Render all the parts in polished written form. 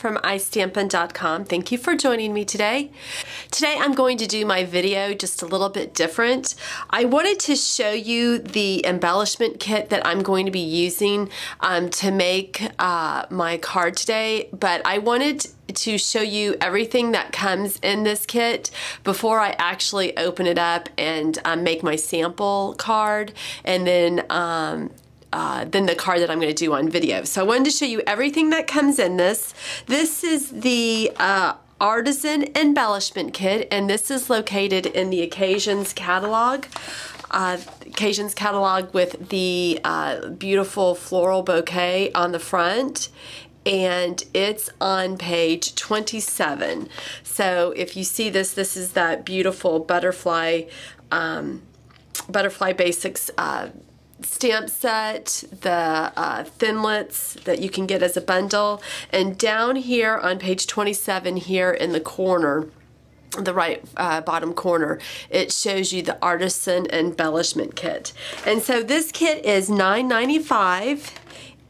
from istampin.com. Thank you for joining me today. Today I'm going to do my video just a little bit different. I wanted to show you the embellishment kit that I'm going to be using to make my card today, but I wanted to show you everything that comes in this kit before I actually open it up and make my sample card, and then the card that I'm going to do on video. So I wanted to show you everything that comes in this. This is the Artisan Embellishment Kit, and this is located in the Occasions catalog. Occasions catalog with the beautiful floral bouquet on the front, and it's on page 27. So if you see this, this is that beautiful butterfly basics stamp set, the thinlits that you can get as a bundle, and down here on page 27 here in the corner, the right bottom corner, it shows you the Artisan Embellishment Kit. And so this kit is $9.95,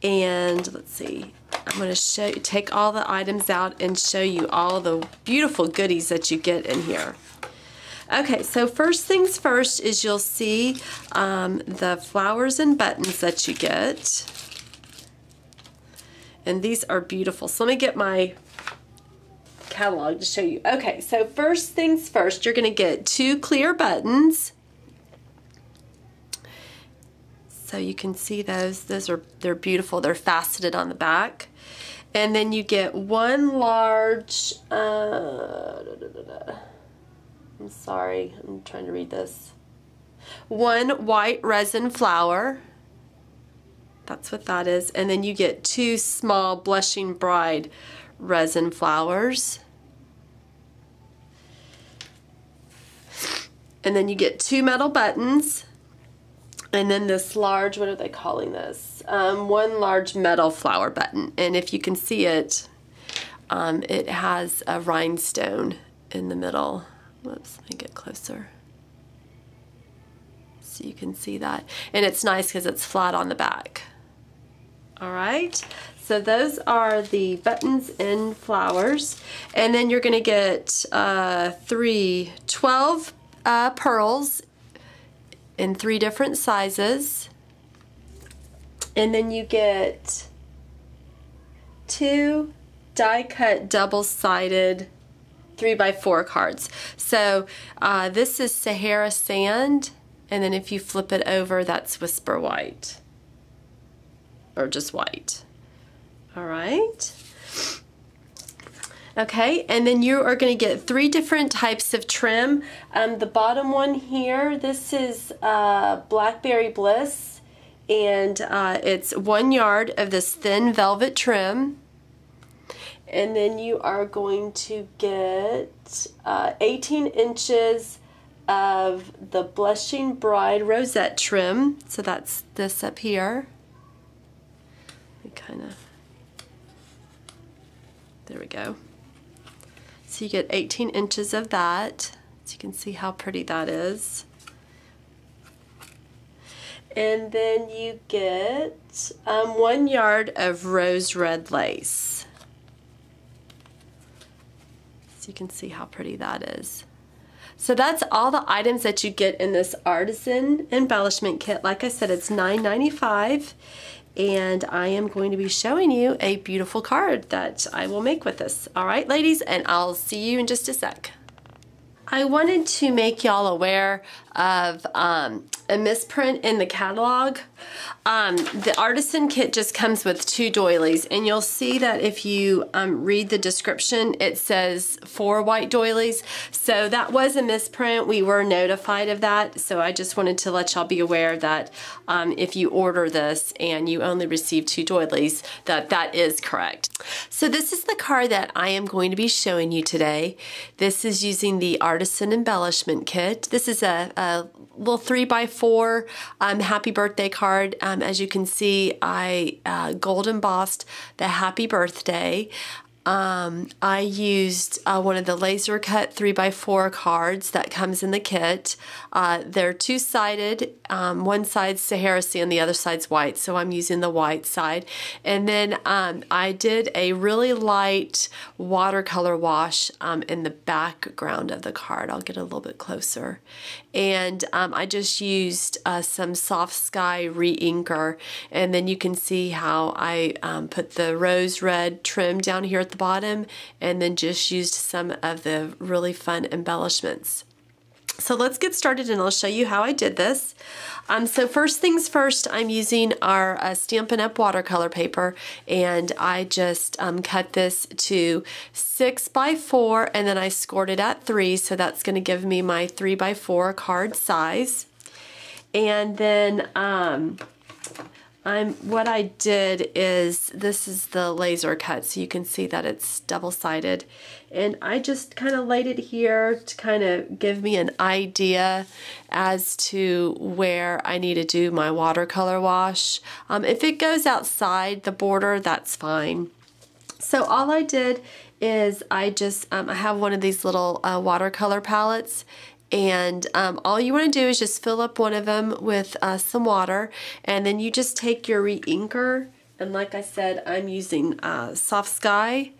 and let's see, I'm going to take all the items out and show you all the beautiful goodies that you get in here. Okay, so first things first is you'll see the flowers and buttons that you get. And these are beautiful. So let me get my catalog to show you. Okay, so first things first, you're going to get 2 clear buttons. So you can see those. They're beautiful. They're faceted on the back. And then you get 1 large I'm sorry, I'm trying to read this. 1 white resin flower. That's what that is. And then you get 2 small Blushing Bride resin flowers. And then you get 2 metal buttons. And then this large, what are they calling this? 1 large metal flower button. And if you can see it, it has a rhinestone in the middle. Whoops, let me get closer so you can see that. And it's nice because it's flat on the back. All right, so those are the buttons and flowers. And then you're going to get 12 pearls in 3 different sizes. And then you get 2 die-cut double-sided 3x4 cards. So this is Sahara Sand, and then if you flip it over, that's Whisper White, or just white. All right. Okay, and then you are going to get 3 different types of trim. The bottom one here, this is Blackberry Bliss, and it's 1 yard of this thin velvet trim. And then you are going to get 18 inches of the Blushing Bride rosette trim. So that's this up here. There we go. So you get 18 inches of that. So you can see how pretty that is. And then you get 1 yard of rose red lace. So you can see how pretty that is. So that's all the items that you get in this Artisan Embellishment Kit. Like I said, it's $9.95, and I am going to be showing you a beautiful card that I will make with this. All right, ladies, and I'll see you in just a sec. I wanted to make y'all aware of a misprint in the catalog. The Artisan Kit just comes with 2 doilies, and you'll see that if you read the description, it says 4 white doilies. So that was a misprint. We were notified of that, so I just wanted to let y'all be aware that if you order this and you only receive 2 doilies, that is correct. So this is the card that I am going to be showing you today. This is using the Artisan Embellishment Kit. This is a little 3x4 happy birthday card. As you can see, I gold embossed the happy birthday. I used one of the laser cut 3x4 cards that comes in the kit. They're two-sided. One side's Sahara and the other side's white, so I'm using the white side. And then I did a really light watercolor wash in the background of the card. I'll get a little bit closer. And I just used some Soft Sky re-inker, and then you can see how I put the rose red trim down here at the bottom, and then just used some of the really fun embellishments. So let's get started and I'll show you how I did this. So first things first, I'm using our Stampin' Up! Watercolor paper, and I just cut this to 6x4, and then I scored it at 3, so that's going to give me my 3x4 card size. And then what I did is, this is the laser cut, so you can see that it's double-sided, and I just kind of laid it here to kind of give me an idea as to where I need to do my watercolor wash. If it goes outside the border, that's fine. So all I did is I just I have one of these little watercolor palettes, and all you want to do is just fill up one of them with some water, and then you just take your re-inker, and like I said, I'm using Soft Sky,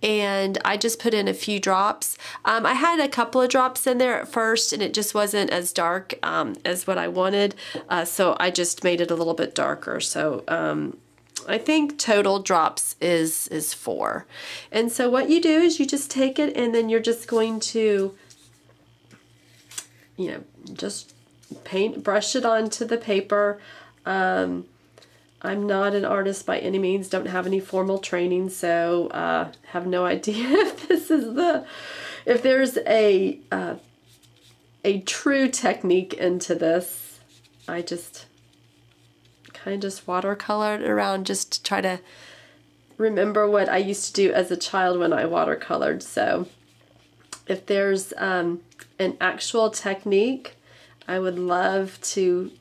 and I just put in a few drops. I had a couple of drops in there at first, and it just wasn't as dark as what I wanted, so I just made it a little bit darker. So I think total drops is 4. And so what you do is you just take it, and then you're just going to, you know, just brush it onto the paper. I'm not an artist by any means, don't have any formal training, so have no idea if this is if there's a true technique into this. I just kind of just watercolored around just to try to remember what I used to do as a child when I watercolored. So if there's an actual technique, I would love to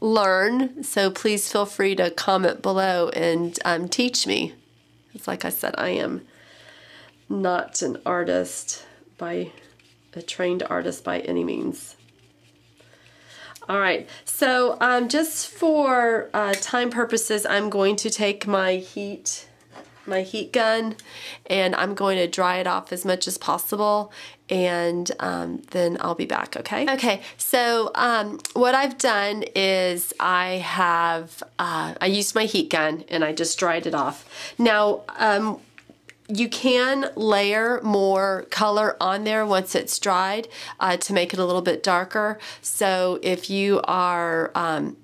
learn, so please feel free to comment below and teach me. It's like I said, I am not an artist a trained artist by any means. Alright, so just for time purposes, I'm going to take my heat gun, and I'm going to dry it off as much as possible, and then I'll be back, okay? Okay, so what I've done is I used my heat gun and I just dried it off. Now, you can layer more color on there once it's dried to make it a little bit darker. So if you are,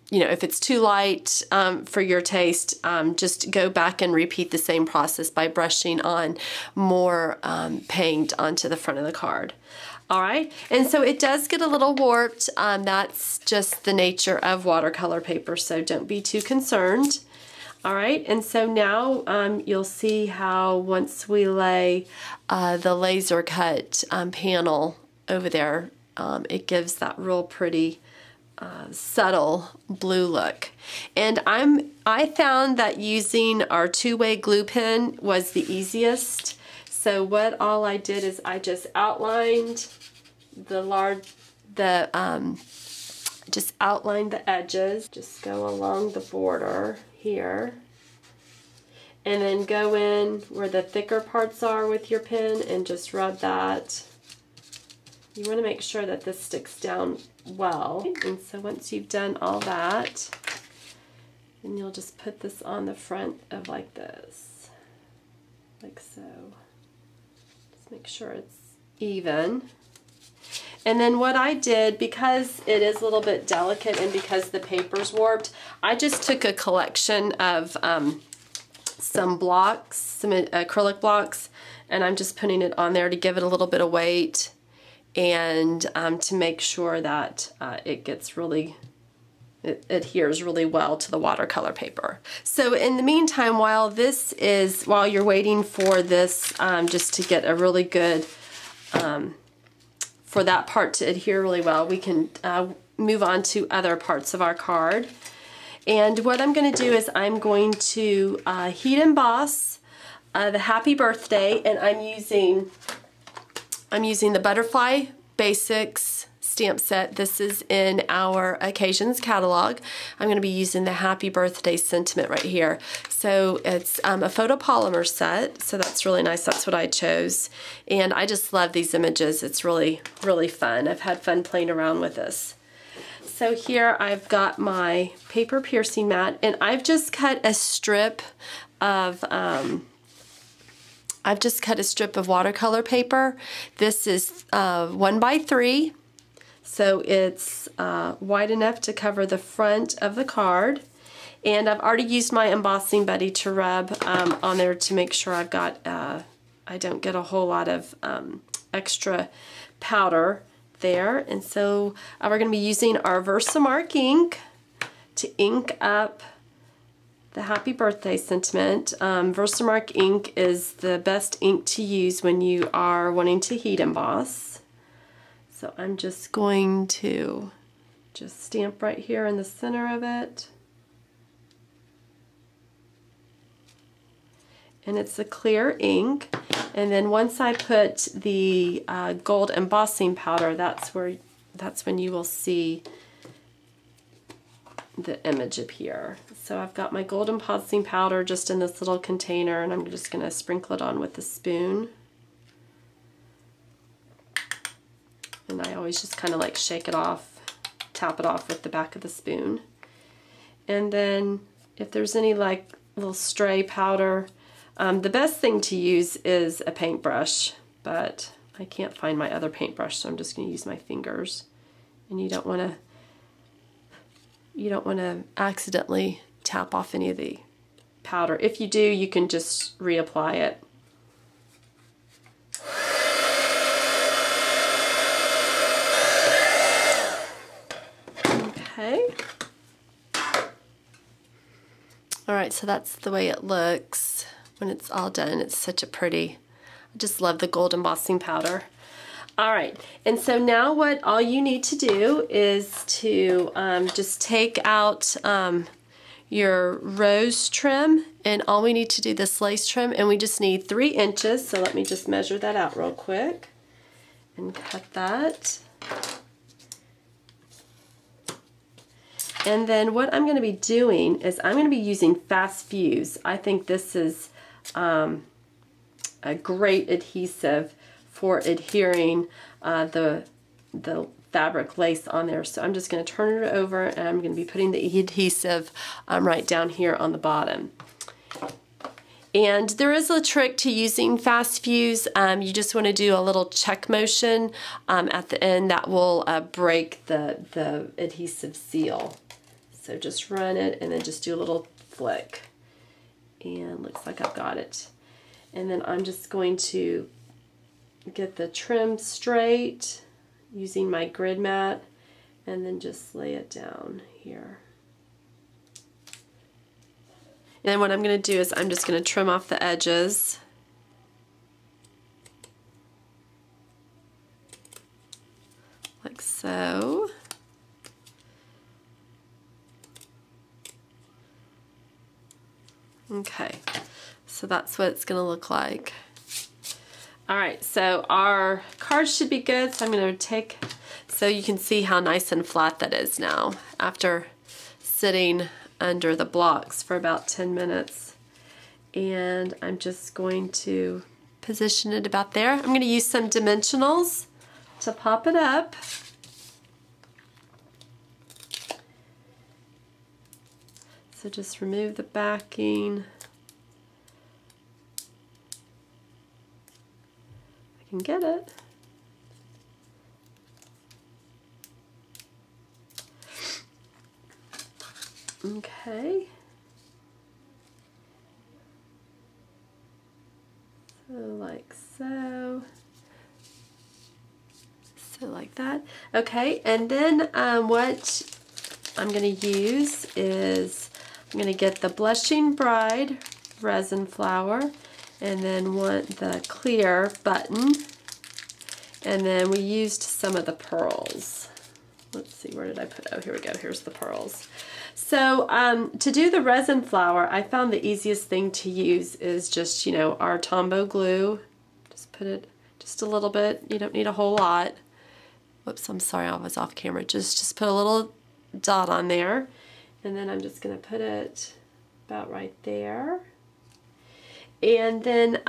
you know, if it's too light for your taste, just go back and repeat the same process by brushing on more paint onto the front of the card. All right, and so it does get a little warped. That's just the nature of watercolor paper, so don't be too concerned. All right, and so now you'll see how once we lay the laser cut panel over there, it gives that real pretty subtle blue look. And I found that using our two-way glue pen was the easiest. So what all I did is I just outlined just outline the edges, just go along the border here, and then go in where the thicker parts are with your pen and just rub that. You want to make sure that this sticks down well. And so once you've done all that, then you'll just put this on the front of like this, like so. Just make sure it's even. And then what I did, because it is a little bit delicate and because the paper's warped, I just took a collection of some blocks, some acrylic blocks, and I'm just putting it on there to give it a little bit of weight and to make sure that it adheres really well to the watercolor paper. So in the meantime, while you're waiting for this just to get a really good for that part to adhere really well, we can move on to other parts of our card. And what I'm going to do is I'm going to heat emboss the Happy Birthday, and I'm using the Butterfly Basics stamp set. This is in our Occasions catalog. I'm going to be using the Happy Birthday sentiment right here. So it's a photopolymer set, so that's really nice. That's what I chose. And I just love these images. It's really, really fun. I've had fun playing around with this. So here I've got my paper piercing mat, and I've just cut a strip of watercolor paper. This is 1x3, so it's wide enough to cover the front of the card. And I've already used my embossing buddy to rub on there to make sure I've got I don't get a whole lot of extra powder there. And so we're going to be using our Versamark ink to ink up the Happy Birthday sentiment. Versamark ink is the best ink to use when you are wanting to heat emboss. So I'm just going to just stamp right here in the center of it. And it's a clear ink. And then once I put the gold embossing powder, that's when you will see the image appear. So I've got my gold embossing powder just in this little container, and I'm just going to sprinkle it on with the spoon. And I always just kind of like shake it off, tap it off with the back of the spoon. And then if there's any like little stray powder, the best thing to use is a paintbrush, but I can't find my other paintbrush, so I'm just going to use my fingers. And you don't want to accidentally tap off any of the powder. If you do, you can just reapply it. Okay. All right, so that's the way it looks when it's all done. It's such a pretty, I just love the gold embossing powder. All right, and so now what all you need to do is to just take out your rose trim, and all we need to do this lace trim, and we just need 3 inches. So let me just measure that out real quick and cut that. And then what I'm going to be doing is I'm going to be using Fast Fuse. I think this is a great adhesive for adhering the fabric lace on there. So I'm just going to turn it over, and I'm going to be putting the adhesive right down here on the bottom. And there is a trick to using Fast Fuse. You just want to do a little check motion at the end that will break the adhesive seal. So just run it and then just do a little flick. And looks like I've got it. And then I'm just going to get the trim straight using my grid mat, and then just lay it down here. And then what I'm going to do is I'm just going to trim off the edges. Like so. Okay, so that's what it's going to look like. Alright, so our card should be good, so I'm going to take, so you can see how nice and flat that is now after sitting under the blocks for about 10 minutes. And I'm just going to position it about there. I'm going to use some dimensionals to pop it up. So just remove the backing. I can get it. Okay. So like so. So like that. Okay, and then what I'm going to use is I'm going to get the Blushing Bride resin flower, and then want the clear button, and then we used some of the pearls. let's see, where did I put, oh, here we go, here's the pearls. So to do the resin flower, I found the easiest thing to use is just, you know, our Tombow glue. Just put it just a little bit, you don't need a whole lot. Whoops, I'm sorry, I was off camera. Just put a little dot on there, and then I'm just gonna put it about right there. And then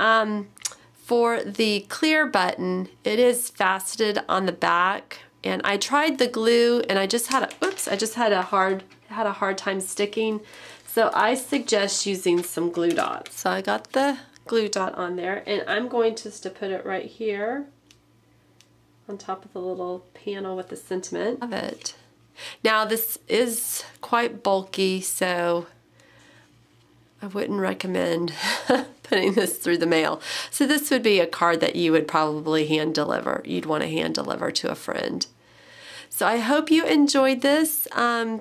for the clear button, it is faceted on the back, and I tried the glue and I just had a, oops, I just had a hard time sticking. So I suggest using some glue dots. So I got the glue dot on there, and I'm going just to put it right here on top of the little panel with the sentiment of it. Now this is quite bulky, so I wouldn't recommend putting this through the mail. So this would be a card that you would probably hand deliver. You'd want to hand deliver to a friend. So I hope you enjoyed this.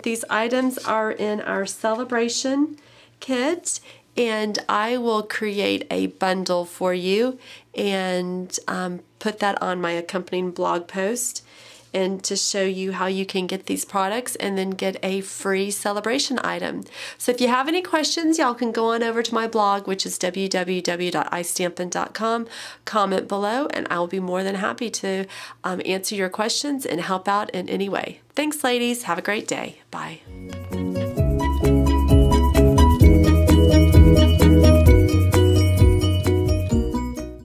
These items are in our celebration kit, and I will create a bundle for you and put that on my accompanying blog post, and to show you how you can get these products and then get a free celebration item. So if you have any questions, y'all can go on over to my blog, which is www.istampin.com. Comment below, and I'll be more than happy to answer your questions and help out in any way. Thanks, ladies. Have a great day. Bye.